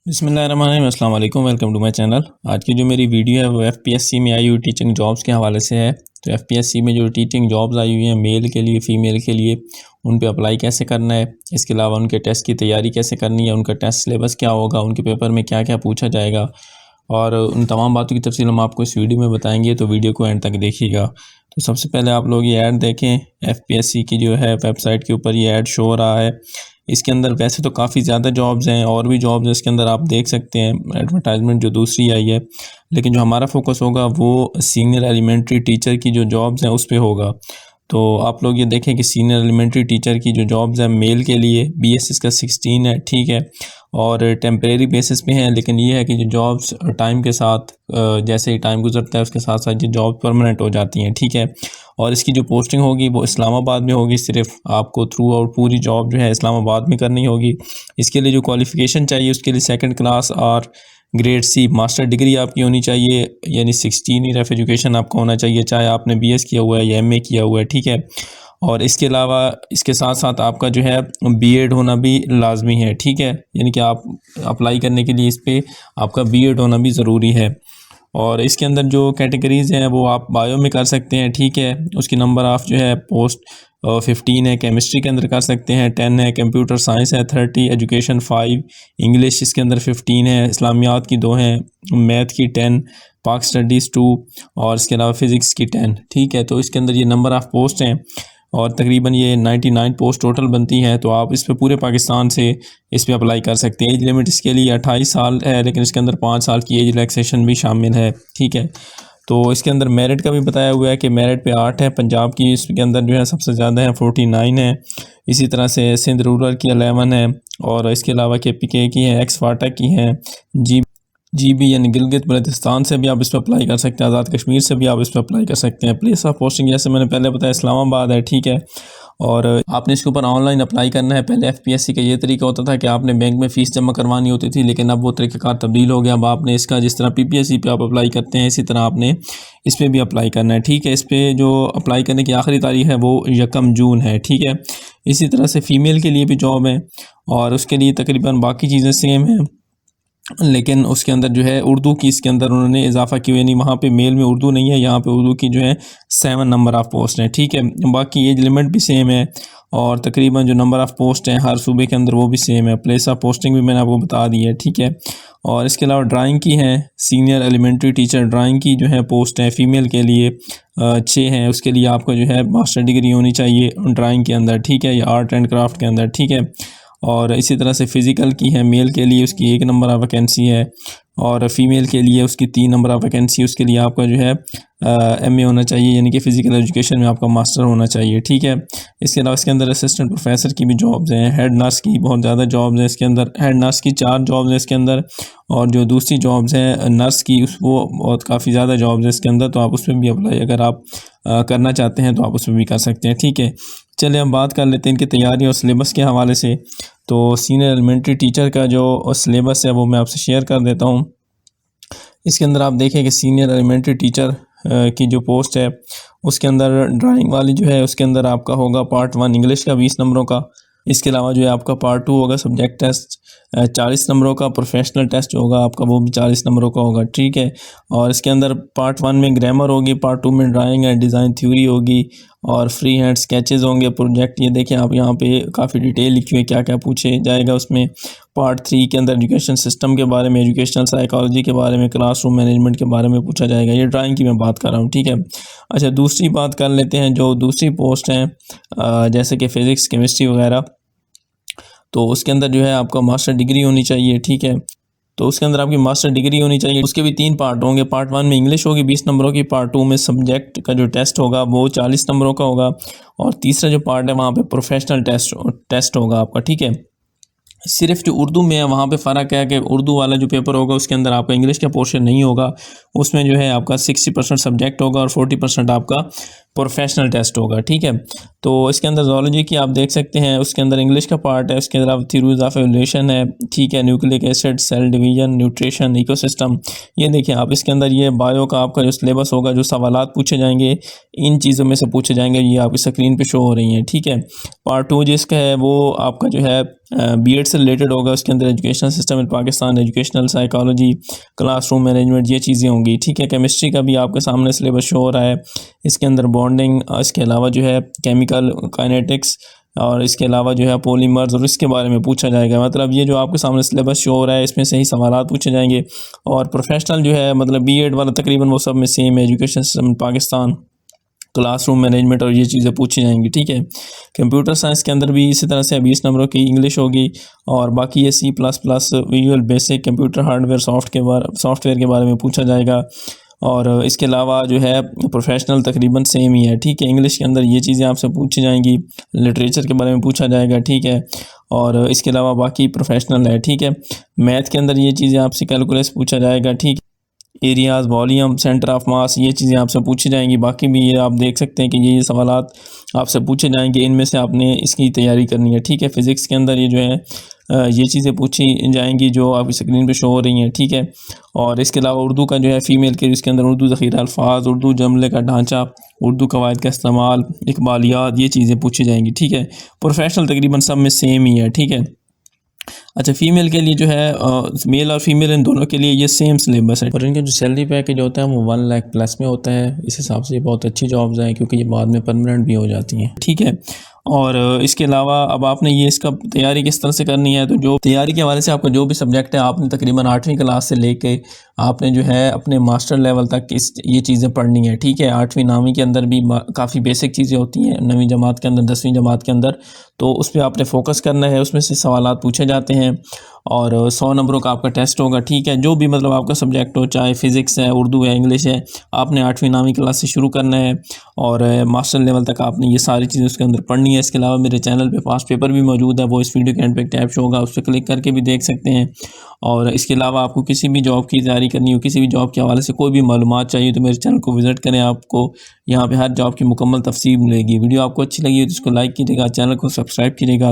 बिस्मिल्लाहिर्रहमानिर्रहीम, अस्सलाम वालेकुम, वेलकम टू माय चैनल। आज की जो मेरी वीडियो है वो एफपीएससी में आई हुई टीचिंग जॉब्स के हवाले से है। तो एफपीएससी में जो टीचिंग जॉब्स आई हुई हैं मेल के लिए, फ़ीमेल के लिए, उन पे अप्लाई कैसे करना है, इसके अलावा उनके टेस्ट की तैयारी कैसे करनी है, उनका टेस्ट सिलेबस क्या होगा, उनके पेपर में क्या क्या पूछा जाएगा और उन तमाम बातों की तफसील हम आपको इस वीडियो में बताएंगे, तो वीडियो को एंड तक देखिएगा। तो सबसे पहले आप लोग ये ऐड देखें, एफपीएससी की जो है वेबसाइट के ऊपर ये ऐड शो हो रहा है। इसके अंदर वैसे तो काफ़ी ज़्यादा जॉब्स हैं और भी जॉब्स हैं, इसके अंदर आप देख सकते हैं एडवर्टाइजमेंट जो दूसरी आई है, लेकिन जो हमारा फोकस होगा वो सीनियर एलिमेंट्री टीचर की जो जॉब्स हैं उस पर होगा। तो आप लोग ये देखें कि सीनियर एलिमेंट्री टीचर की जो जॉब्स हैं मेल के लिए बीएसएस का 16 है, ठीक है, और टेम्परेरी बेसिस पे हैं, लेकिन ये है कि जो जॉब्स टाइम के साथ जैसे ही टाइम गुजरता है उसके साथ साथ ये जॉब परमानेंट हो जाती हैं, ठीक है। और इसकी जो पोस्टिंग होगी वो इस्लामाबाद में होगी, सिर्फ आपको थ्रू आउट पूरी जॉब जो है इस्लामाबाद में करनी होगी। इसके लिए जो क्वालिफ़िकेशन चाहिए उसके लिए सेकंड क्लास और ग्रेड सी मास्टर डिग्री आपकी होनी चाहिए, यानी 16 ईयर ऑफ एजुकेशन आपका होना चाहिए, चाहे आपने बीएस किया हुआ है या एमए किया हुआ है, ठीक है। और इसके अलावा इसके साथ साथ आपका जो है बीएड होना भी लाजमी है, ठीक है, यानी कि आप अप्लाई करने के लिए इस पर आपका बीएड होना भी ज़रूरी है। और इसके अंदर जो कैटेगरीज़ हैं वो आप बायो में कर सकते हैं, ठीक है। उसकी नंबर ऑफ़ जो है पोस्ट 15 है, केमिस्ट्री के अंदर कर सकते हैं 10 है, कंप्यूटर साइंस है 30, एजुकेशन 5, इंग्लिश इसके अंदर 15 है, इस्लामियात की 2 हैं, मैथ की 10, पाक स्टडीज़ 2 और इसके अलावा फ़िज़िक्स की 10, ठीक है। तो इसके अंदर ये नंबर ऑफ़ पोस्ट हैं और तकरीबन ये 99 पोस्ट टोटल बनती हैं। तो आप इस पे पूरे पाकिस्तान से इस पे अप्लाई कर सकते हैं। एज लिमिट इसके लिए 28 साल है, लेकिन इसके अंदर 5 साल की एज रिलैक्सेशन भी शामिल है, ठीक है। तो इसके अंदर मेरिट का भी बताया हुआ है कि मेरिट पे 8 है, पंजाब की इसके अंदर जो है सबसे ज़्यादा है 49 है, इसी तरह से सिंध रूरल की 11 है और इसके अलावा केपीके की है, एक्स फाटा की है, जीबी यानी गिलगित बल्तिस्तान से भी आप इस पर अप्लाई कर सकते हैं, आज़ाद कश्मीर से भी आप इस पर अप्लाई कर सकते हैं। प्लेस ऑफ पोस्टिंग जैसे मैंने पहले बताया इस्लामाबाद है, ठीक है। और आपने इसके ऊपर ऑनलाइन अप्लाई करना है। पहले एफपीएससी का ये तरीका होता था कि आपने बैंक में फ़ीस जमा करवानी होती थी, लेकिन अब वो तरीक़ाकार तब्दील हो गया। अब आपने इसका जिस तरह पीपीएससी पे आप अप्लाई करते हैं इसी तरह आपने इस पर भी अप्लाई करना है, ठीक है। इस पर जो अप्लाई करने की आखिरी तारीख है वो 1 जून है, ठीक है। इसी तरह से फ़ीमेल के लिए भी जॉब है और उसके लिए तकरीबन बाकी चीज़ें सेम हैं, लेकिन उसके अंदर जो है उर्दू की इसके अंदर उन्होंने इजाफा किया, यानी वहाँ पे मेल में उर्दू नहीं है, यहाँ पे उर्दू की जो है 7 नंबर ऑफ़ पोस्ट है, ठीक है। बाकी एज लिमिट भी सेम है और तकरीबन जो नंबर ऑफ़ पोस्ट हैं हर सूबे के अंदर वो भी सेम है। प्लेस ऑफ पोस्टिंग भी मैंने आपको बता दी है, ठीक है। और इसके अलावा ड्राइंग की है, सीनियर एलिमेंट्री टीचर ड्राइंग की जो है पोस्ट है फ़ीमेल के लिए 6 हैं। उसके लिए आपको जो है मास्टर डिग्री होनी चाहिए ड्राइंग के अंदर, ठीक है, या आर्ट एंड क्राफ्ट के अंदर, ठीक है। और इसी तरह से फ़िज़िकल की है, मेल के लिए उसकी 1 नंबर ऑफ़ वैकेंसी है और फ़ीमेल के लिए उसकी 3 नंबर ऑफ़ वैकेंसी। उसके लिए आपका जो है एमए होना चाहिए, यानी कि फ़िज़िकल एजुकेशन में आपका मास्टर होना चाहिए, ठीक है। इसके अलावा इसके अंदर असिस्टेंट प्रोफेसर की भी जॉब्स हैं, हेड नर्स की बहुत ज़्यादा जॉब्स हैं इसके अंदर, हेड नर्स की 4 जॉब्स हैं इसके अंदर, और जो दूसरी जॉब्स हैं नर्स की उस वो बहुत काफ़ी ज़्यादा जॉब्स हैं इसके अंदर। तो आप उस पर भी अप्लाई अगर आप करना चाहते हैं तो आप उस पर भी कर सकते हैं, ठीक है। चलिए हम बात कर लेते हैं इनकी तैयारी और सिलेबस के हवाले से। तो सीनियर एलिमेंट्री टीचर का जो सिलेबस है वो मैं आपसे शेयर कर देता हूँ। इसके अंदर आप देखें कि सीनियर एलिमेंट्री टीचर की जो पोस्ट है उसके अंदर ड्राइंग वाली जो है उसके अंदर आपका होगा पार्ट 1 इंग्लिश का 20 नंबरों का। इसके अलावा जो है आपका पार्ट 2 होगा सब्जेक्ट टेस्ट 40 नंबरों का, प्रोफेशनल टेस्ट होगा आपका वो भी 40 नंबरों का होगा, ठीक है। और इसके अंदर पार्ट 1 में ग्रामर होगी, पार्ट 2 में ड्राइंग एंड डिज़ाइन थ्योरी होगी और फ्री हैंड स्केचेस होंगे, प्रोजेक्ट। ये देखें आप यहाँ पे काफ़ी डिटेल लिखी हुई है क्या क्या पूछे जाएगा उसमें। पार्ट 3 के अंदर एजुकेशन सिस्टम के बारे में, एजुकेशनल साइकोलॉजी के बारे में, क्लासरूम मैनेजमेंट के बारे में पूछा जाएगा। ये ड्राइंग की मैं बात कर रहा हूँ, ठीक है। अच्छा, दूसरी बात कर लेते हैं, जो दूसरी पोस्ट हैं जैसे कि फ़िज़िक्स केमिस्ट्री वगैरह, तो उसके अंदर जो है आपका मास्टर डिग्री होनी चाहिए, ठीक है। तो उसके अंदर आपकी मास्टर डिग्री होनी चाहिए। उसके भी 3 पार्ट होंगे, पार्ट 1 में इंग्लिश होगी 20 नंबरों की, पार्ट 2 में सब्जेक्ट का जो टेस्ट होगा वो 40 नंबरों का होगा और तीसरा जो पार्ट है वहाँ पे प्रोफेशनल टेस्ट होगा आपका, ठीक है। सिर्फ जो उर्दू में है वहाँ पे फ़र्क है कि उर्दू वाला जो पेपर होगा उसके अंदर आपका इंग्लिश का पोर्शन नहीं होगा, उसमें जो है आपका 60% सब्जेक्ट होगा और 40% आपका प्रोफेशनल टेस्ट होगा, ठीक है। तो इसके अंदर ज़ूलॉजी की आप देख सकते हैं, उसके अंदर इंग्लिश का पार्ट है, उसके अलावा थ्योरीज ऑफ एवोल्यूशन है, ठीक है, nucleic acid, cell division, nutrition, ecosystem. ये देखिए आप, इसके अंदर ये बायो का आपका जो सिलेबस होगा, जो सवालात पूछे जाएंगे इन चीज़ों में से पूछे जाएंगे, ये आपकी स्क्रीन पे शो हो रही हैं, ठीक है। पार्ट 2 जिसका है वो आपका जो है बीएड से रिलेटेड होगा, उसके अंदर educational system in Pakistan, educational psychology, classroom management, ये चीज़ें होंगी, ठीक है। केमिस्ट्री का भी आपके सामने सिलेबस शो हो रहा है, इसके अंदर बॉन्डिंग, इसके अलावा जो है केमिकल काइनेटिक्स, और इसके अलावा जो है पॉलीमर्स, और इसके बारे में पूछा जाएगा। मतलब ये जो आपके सामने सिलेबस शो हो रहा है, इसमें से ही सवालात पूछे जाएंगे। और प्रोफेशनल जो है मतलब बीएड वाला तकरीबन वो सब में सेम है, education system in Pakistan, classroom management, और ये चीज़ें पूछी जाएंगी, ठीक है। कंप्यूटर साइंस के अंदर भी इसी तरह से 20 नंबरों की इंग्लिश होगी, और बाकी ये C++, visual basic, computer hardware, software के बारे में पूछा जाएगा। और इसके अलावा जो है प्रोफेशनल तकरीबन सेम ही है, ठीक है। इंग्लिश के अंदर ये चीज़ें आपसे पूछी जाएंगी, लिटरेचर के बारे में पूछा जाएगा, ठीक है। और इसके अलावा बाकी प्रोफेशनल है, ठीक है। मैथ के अंदर ये चीज़ें आपसे कैलकुलस पूछा जाएगा, ठीक। Areas, volume, centre of mass, ये चीज़ें आपसे पूछी जाएंगी। बाकी भी ये आप देख सकते हैं कि ये सवालात आपसे पूछे जाएंगे, इनमें से आपने इसकी तैयारी करनी है, ठीक है। फ़िज़िक्स के अंदर ये जो है ये चीज़ें पूछी जाएंगी जो आपकी स्क्रीन पे शो हो रही हैं, ठीक है। और इसके अलावा उर्दू का जो है फ़ीमेल के, इसके अंदर उर्दू ज़ख़ीरा अल्फाज, उर्दू जुमले का ढांचा, उर्दू कवायद का इस्तेमाल, इकबालियात, ये चीज़ें पूछी जाएंगी, ठीक है। प्रोफेशनल तकरीबन सब में सेम ही है, ठीक है। अच्छा, फ़ीमेल के लिए जो है मेल और फीमेल इन दोनों के लिए ये सेम सिलेबस है, और इनका जो सैलरी पैकेज होता है वो 1 लाख प्लस में होता है। इस हिसाब से ये बहुत अच्छी जॉब्स हैं, क्योंकि ये बाद में परमानेंट भी हो जाती हैं, ठीक है। और इसके अलावा अब आपने ये इसका तैयारी किस तरह से करनी है, तो जो तैयारी के हवाले से आपका जो भी सब्जेक्ट है, आपने तकरीबन 8वीं क्लास से लेके आपने जो है अपने मास्टर लेवल तक ये चीज़ें पढ़नी है, ठीक है। 8वीं 9वीं के अंदर भी काफ़ी बेसिक चीज़ें होती हैं, 9वीं जमात के अंदर, 10वीं जमात के अंदर, तो उस पर आपने फोकस करना है, उसमें से सवालात पूछे जाते हैं, और 100 नंबरों का आपका टेस्ट होगा, ठीक है। जो भी मतलब आपका सब्जेक्ट हो, चाहे फ़िज़िक्स है, उर्दू है, इंग्लिश है, आपने 8वीं 9वीं क्लास से शुरू करना है, और मास्टर लेवल तक आपने ये सारी चीज़ें उसके अंदर पढ़नी है। इसके अलावा मेरे चैनल पे पास्ट पेपर भी मौजूद है, वो इस वीडियो के एंड पे टैब शो होगा, उस पर क्लिक करके भी देख सकते हैं। और इसके अलावा आपको किसी भी जॉब की तैयारी करनी हो, किसी भी जॉब के हवाले से कोई भी मालूमात चाहिए, तो मेरे चैनल को विज़िट करें, आपको यहाँ पे हर जॉब की मुकम्मल तफसील मिलेगी। वीडियो आपको अच्छी लगी हो तो इसको लाइक कीजिएगा, चैनल को सब्सक्राइब कीजिएगा।